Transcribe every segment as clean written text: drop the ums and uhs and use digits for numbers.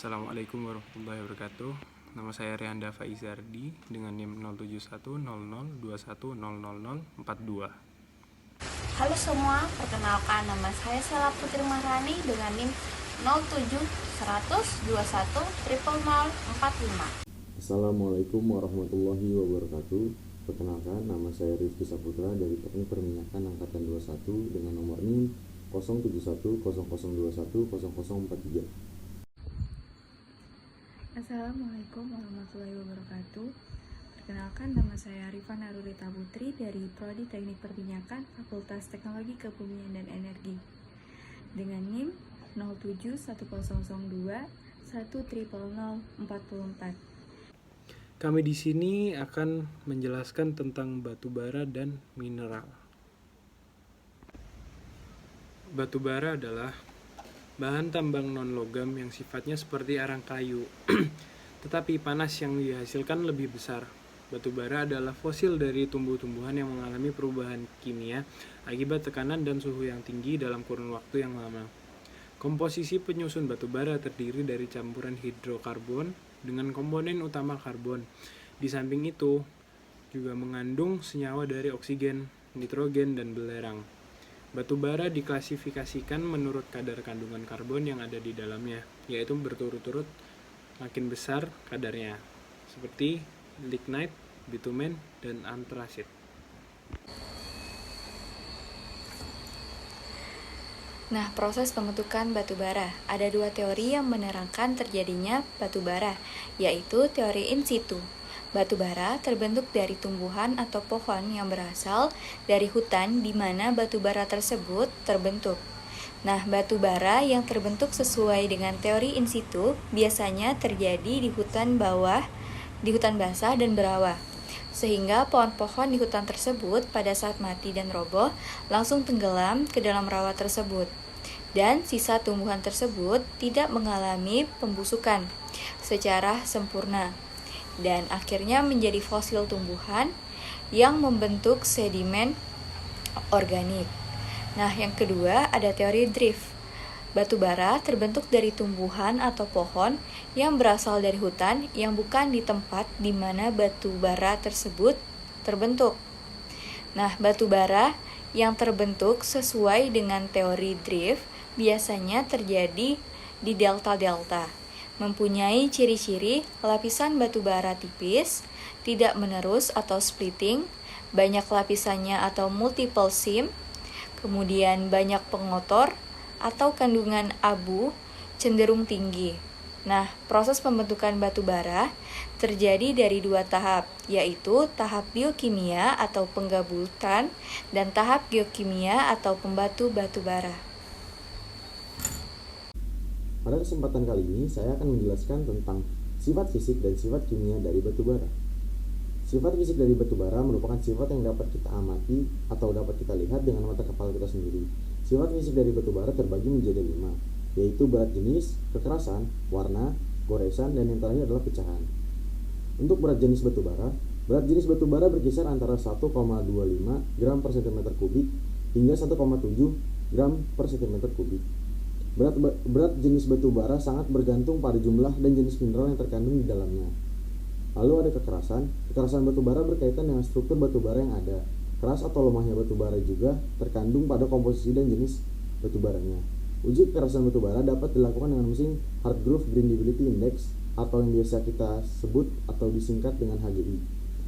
Assalamualaikum warahmatullahi wabarakatuh. Nama saya Rehanda Faizardi dengan NIM 071002100042. Halo semua, perkenalkan nama saya Sela Putri Maharani dengan NIM 071021000045. Assalamualaikum warahmatullahi wabarakatuh. Perkenalkan, nama saya Rizky Saputra dari Teknik Perminyakan Angkatan 21 dengan nomor NIM 071002100043. Assalamualaikum warahmatullahi wabarakatuh. Perkenalkan, nama saya Arifan Arurita Putri dari Prodi Teknik Perminyakan Fakultas Teknologi Kebumian dan Energi dengan NIM 071002130044. Kami di sini akan menjelaskan tentang batu bara dan mineral. Batu bara adalah bahan tambang non-logam yang sifatnya seperti arang kayu, tetapi panas yang dihasilkan lebih besar. Batu bara adalah fosil dari tumbuh-tumbuhan yang mengalami perubahan kimia akibat tekanan dan suhu yang tinggi dalam kurun waktu yang lama. Komposisi penyusun batu bara terdiri dari campuran hidrokarbon dengan komponen utama karbon. Di samping itu, juga mengandung senyawa dari oksigen, nitrogen, dan belerang. Batu bara diklasifikasikan menurut kadar kandungan karbon yang ada di dalamnya, yaitu berturut-turut makin besar kadarnya, seperti lignite, bitumen, dan antrasit. Nah, proses pembentukan batu bara. Ada dua teori yang menerangkan terjadinya batu bara, yaitu teori in situ. Batu bara terbentuk dari tumbuhan atau pohon yang berasal dari hutan di mana batu bara tersebut terbentuk. Nah, batu bara yang terbentuk sesuai dengan teori in situ biasanya terjadi di hutan basah dan berawa. Sehingga pohon-pohon di hutan tersebut pada saat mati dan roboh langsung tenggelam ke dalam rawa tersebut. Dan sisa tumbuhan tersebut tidak mengalami pembusukan secara sempurna dan akhirnya menjadi fosil tumbuhan yang membentuk sedimen organik. Nah, yang kedua ada teori drift. Batu bara terbentuk dari tumbuhan atau pohon yang berasal dari hutan yang bukan di tempat di mana batu bara tersebut terbentuk. Nah, batu bara yang terbentuk sesuai dengan teori drift biasanya terjadi di delta-delta, mempunyai ciri-ciri lapisan batu bara tipis, tidak menerus atau splitting, banyak lapisannya atau multiple seam, kemudian banyak pengotor atau kandungan abu cenderung tinggi. Nah, proses pembentukan batu bara terjadi dari dua tahap, yaitu tahap biokimia atau penggabutan dan tahap geokimia atau pembatu batu bara. Pada kesempatan kali ini, saya akan menjelaskan tentang sifat fisik dan sifat kimia dari batu bara. Sifat fisik dari batu bara merupakan sifat yang dapat kita amati atau dapat kita lihat dengan mata kepala kita sendiri. Sifat fisik dari batu bara terbagi menjadi 5, yaitu berat jenis, kekerasan, warna, goresan, dan yang terakhir adalah pecahan. Untuk berat jenis batu bara berkisar antara 1,25 gram per cm kubik hingga 1,7 gram per cm kubik. Berat jenis batu bara sangat bergantung pada jumlah dan jenis mineral yang terkandung di dalamnya. Lalu ada kekerasan. Kekerasan batu bara berkaitan dengan struktur batu bara yang ada. Keras atau lemahnya batu bara juga terkandung pada komposisi dan jenis batu baranya. Uji kekerasan batu bara dapat dilakukan dengan mesin Hard Groove Grindability Index atau yang biasa kita sebut atau disingkat dengan HGI.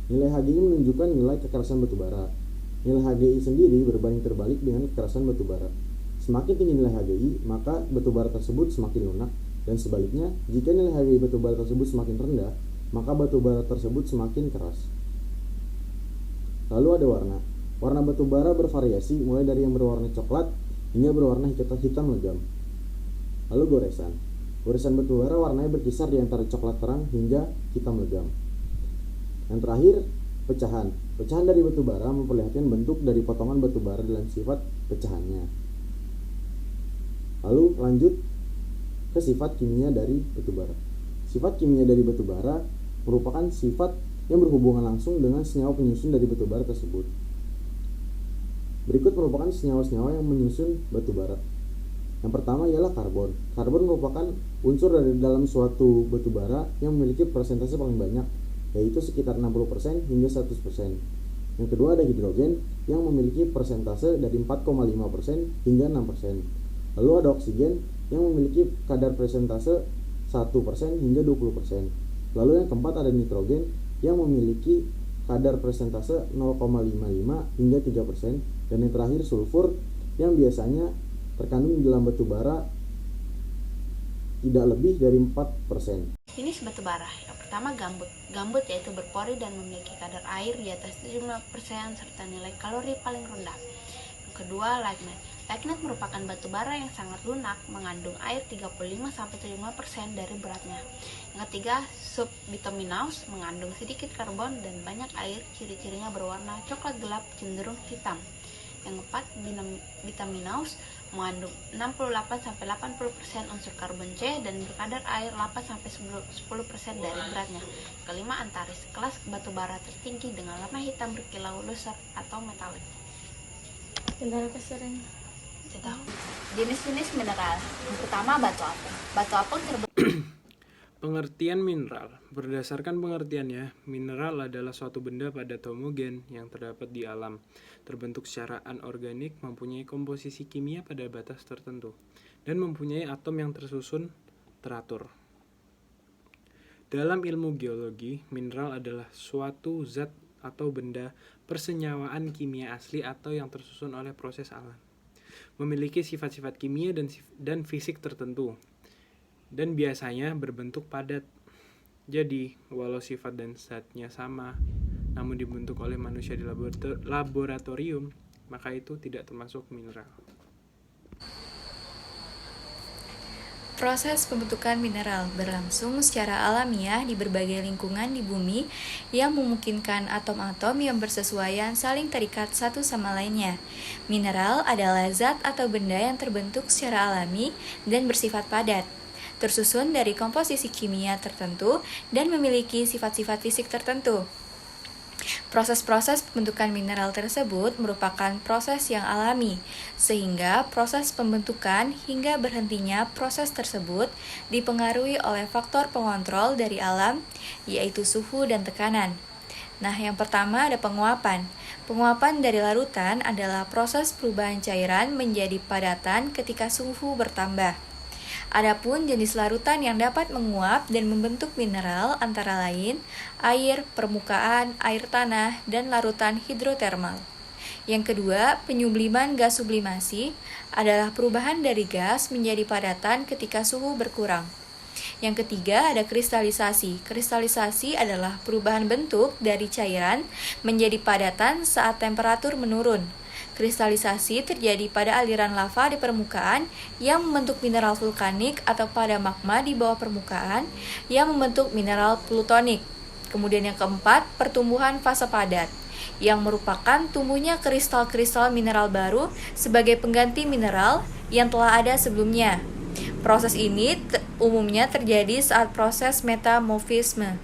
Nilai HGI menunjukkan nilai kekerasan batu bara. Nilai HGI sendiri berbanding terbalik dengan kekerasan batu bara. Semakin tinggi nilai HGI, maka batu bara tersebut semakin lunak, dan sebaliknya, jika nilai HGI batu bara tersebut semakin rendah, maka batu bara tersebut semakin keras. Lalu ada warna. Warna batu bara bervariasi mulai dari yang berwarna coklat hingga berwarna hitam legam. Lalu goresan. Goresan batu bara warnanya berkisar di antara coklat terang hingga hitam legam. Yang terakhir, pecahan. Pecahan dari batu bara memperlihatkan bentuk dari potongan batu bara dan sifat pecahannya. Lalu lanjut ke sifat kimia dari batu bara. Sifat kimia dari batu bara merupakan sifat yang berhubungan langsung dengan senyawa penyusun dari batu bara tersebut. Berikut merupakan senyawa-senyawa yang menyusun batu bara. Yang pertama ialah karbon. Karbon merupakan unsur dari dalam suatu batu bara yang memiliki persentase paling banyak, yaitu sekitar 60% hingga 100%. Yang kedua ada hidrogen yang memiliki persentase dari 4,5% hingga 6%. Lalu ada oksigen yang memiliki kadar persentase 1% hingga 20%. Lalu yang keempat ada nitrogen yang memiliki kadar persentase 0,55 hingga 3%. Dan yang terakhir sulfur yang biasanya terkandung di dalam batu bara tidak lebih dari 4%. Jenis batu bara. Yang pertama gambut. Gambut yaitu berpori dan memiliki kadar air di atas 75% serta nilai kalori paling rendah. Yang kedua lignite. Lignite merupakan batu bara yang sangat lunak, mengandung air 35-75% dari beratnya. Yang ketiga subbituminous, mengandung sedikit karbon dan banyak air, ciri-cirinya berwarna coklat gelap cenderung hitam. Yang keempat bituminous, mengandung 68-80% unsur karbon C dan berkadar air 8-10% dari beratnya. Kelima antaris, kelas batu bara tertinggi dengan warna hitam berkilau luster atau metalik. Tentang kesering. Jenis-jenis mineral. Yang pertama batu apung. Batu apung Pengertian mineral. Berdasarkan pengertiannya, mineral adalah suatu benda padat homogen yang terdapat di alam, terbentuk secara anorganik, mempunyai komposisi kimia pada batas tertentu, dan mempunyai atom yang tersusun teratur. Dalam ilmu geologi, mineral adalah suatu zat atau benda persenyawaan kimia asli atau yang tersusun oleh proses alam. Memiliki sifat-sifat kimia dan fisik tertentu, dan biasanya berbentuk padat. Jadi, walau sifat dan zatnya sama, namun dibentuk oleh manusia di laboratorium, maka itu tidak termasuk mineral. Proses pembentukan mineral berlangsung secara alamiah di berbagai lingkungan di bumi yang memungkinkan atom-atom yang bersesuaian saling terikat satu sama lainnya. Mineral adalah zat atau benda yang terbentuk secara alami dan bersifat padat, tersusun dari komposisi kimia tertentu dan memiliki sifat-sifat fisik tertentu. Proses-proses pembentukan mineral tersebut merupakan proses yang alami, sehingga proses pembentukan hingga berhentinya proses tersebut dipengaruhi oleh faktor pengontrol dari alam, yaitu suhu dan tekanan. Nah, yang pertama ada penguapan. Penguapan dari larutan adalah proses perubahan cairan menjadi padatan ketika suhu bertambah. Adapun jenis larutan yang dapat menguap dan membentuk mineral antara lain air, permukaan, air tanah, dan larutan hidrotermal. Yang kedua, penyubliman gas sublimasi adalah perubahan dari gas menjadi padatan ketika suhu berkurang. Yang ketiga, ada kristalisasi. Kristalisasi adalah perubahan bentuk dari cairan menjadi padatan saat temperatur menurun. Kristalisasi terjadi pada aliran lava di permukaan yang membentuk mineral vulkanik atau pada magma di bawah permukaan yang membentuk mineral plutonik. Kemudian yang keempat, pertumbuhan fase padat yang merupakan tumbuhnya kristal-kristal mineral baru sebagai pengganti mineral yang telah ada sebelumnya. Proses ini umumnya terjadi saat proses metamorfisme.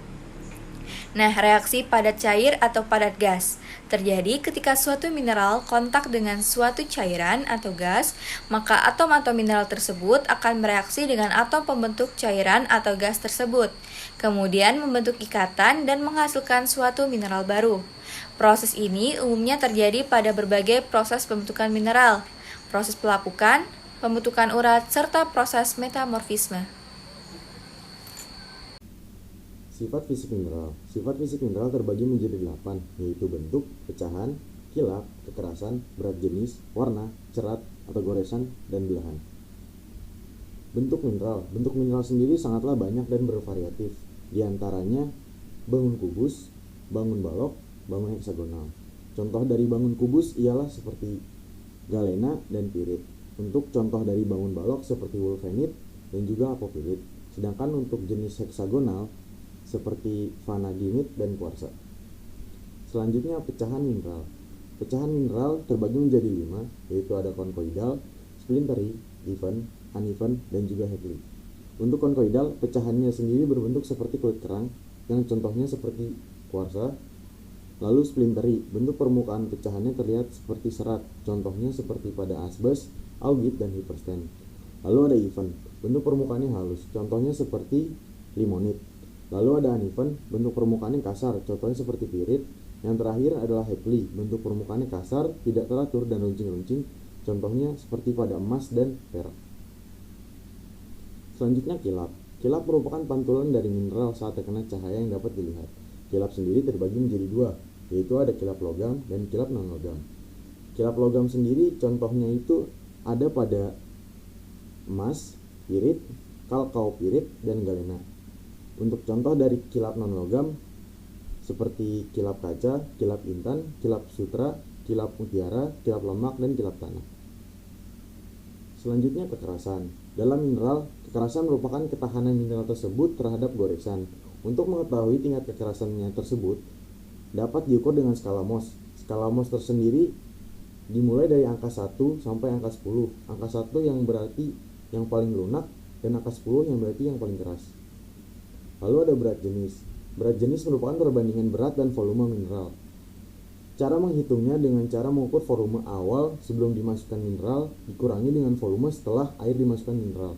Nah, reaksi padat cair atau padat gas terjadi ketika suatu mineral kontak dengan suatu cairan atau gas, maka atom-atom mineral tersebut akan bereaksi dengan atom pembentuk cairan atau gas tersebut, kemudian membentuk ikatan dan menghasilkan suatu mineral baru. Proses ini umumnya terjadi pada berbagai proses pembentukan mineral, proses pelapukan, pembentukan urat, serta proses metamorfisme. Sifat fisik mineral. Sifat fisik mineral terbagi menjadi 8, yaitu bentuk, pecahan, kilap, kekerasan, berat jenis, warna, cerat atau goresan, dan belahan. Bentuk mineral. Bentuk mineral sendiri sangatlah banyak dan bervariatif. Di antaranya bangun kubus, bangun balok, bangun heksagonal. Contoh dari bangun kubus ialah seperti galena dan pirit. Untuk contoh dari bangun balok seperti wulfenit dan juga apopilit. Sedangkan untuk jenis heksagonal seperti vanaginit dan kuarsa. Selanjutnya pecahan mineral. Pecahan mineral terbagi menjadi 5, yaitu ada konkoidal, splintery, even, uneven, dan juga heavy. Untuk konkoidal, pecahannya sendiri berbentuk seperti kulit kerang, yang contohnya seperti kuarsa. Lalu splintery, bentuk permukaan pecahannya terlihat seperti serat, contohnya seperti pada asbes, augit, dan hyperstain. Lalu ada even. bentuk permukaannya halus, contohnya seperti limonit. Lalu ada uneven, bentuk permukaannya kasar, contohnya seperti pirit. Yang terakhir adalah hackly, bentuk permukaannya kasar, tidak teratur dan runcing-runcing, contohnya seperti pada emas dan perak. Selanjutnya kilap. Kilap merupakan pantulan dari mineral saat terkena cahaya yang dapat dilihat. Kilap sendiri terbagi menjadi dua, yaitu ada kilap logam dan kilap non-logam. Kilap logam sendiri contohnya itu ada pada emas, pirit, kalkaupirit, dan galena. Untuk contoh dari kilap non-logam seperti kilap kaca, kilap intan, kilap sutra, kilap mutiara, kilap lemak, dan kilap tanah. Selanjutnya kekerasan. Dalam mineral, kekerasan merupakan ketahanan mineral tersebut terhadap goresan. Untuk mengetahui tingkat kekerasannya tersebut dapat diukur dengan skala Mohs. Skala Mohs tersendiri dimulai dari angka 1 sampai angka 10. Angka 1 yang berarti yang paling lunak dan angka 10 yang berarti yang paling keras. Lalu ada berat jenis. Berat jenis merupakan perbandingan berat dan volume mineral. Cara menghitungnya dengan cara mengukur volume awal sebelum dimasukkan mineral dikurangi dengan volume setelah air dimasukkan mineral.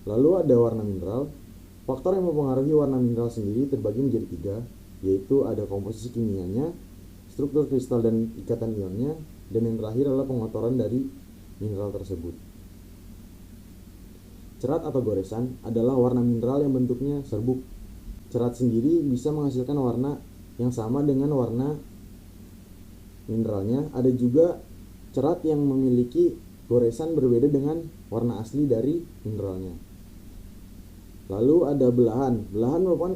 Lalu ada warna mineral. Faktor yang mempengaruhi warna mineral sendiri terbagi menjadi 3, yaitu ada komposisi kimianya, struktur kristal dan ikatan ionnya, dan yang terakhir adalah pengotoran dari mineral tersebut. Cerat atau goresan adalah warna mineral yang bentuknya serbuk. Cerat sendiri bisa menghasilkan warna yang sama dengan warna mineralnya. Ada juga cerat yang memiliki goresan berbeda dengan warna asli dari mineralnya. Lalu ada belahan. Belahan merupakan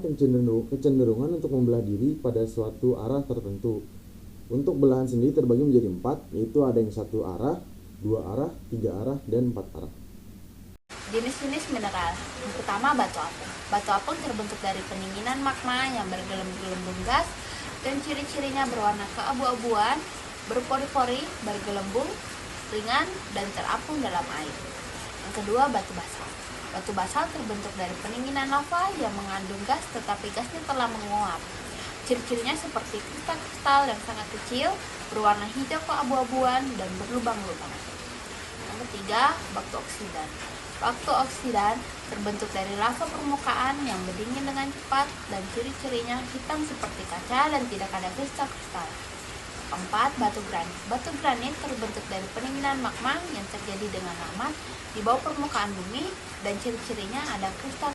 kecenderungan untuk membelah diri pada suatu arah tertentu. Untuk belahan sendiri terbagi menjadi 4, yaitu ada yang 1 arah, 2 arah, 3 arah, dan 4 arah. Jenis-jenis mineral. Yang pertama, batu apung. Batu apung terbentuk dari pendinginan magma yang bergelembung gas dan ciri-cirinya berwarna keabu-abuan, berpori-pori, bergelembung, ringan, dan terapung dalam air. Yang kedua, batu basalt. Batu basalt terbentuk dari pendinginan lava yang mengandung gas tetapi gasnya telah menguap. Ciri-cirinya seperti kristal-kristal yang sangat kecil, berwarna hijau keabu-abuan, dan berlubang-lubang. Yang ketiga, batu oksidan. Batu oksidan terbentuk dari lava permukaan yang berdingin dengan cepat dan ciri-cirinya hitam seperti kaca dan tidak ada kristal-kristal. Keempat, batu granit. Batu granit terbentuk dari pendinginan magma yang terjadi dengan lama di bawah permukaan bumi dan ciri-cirinya ada kristal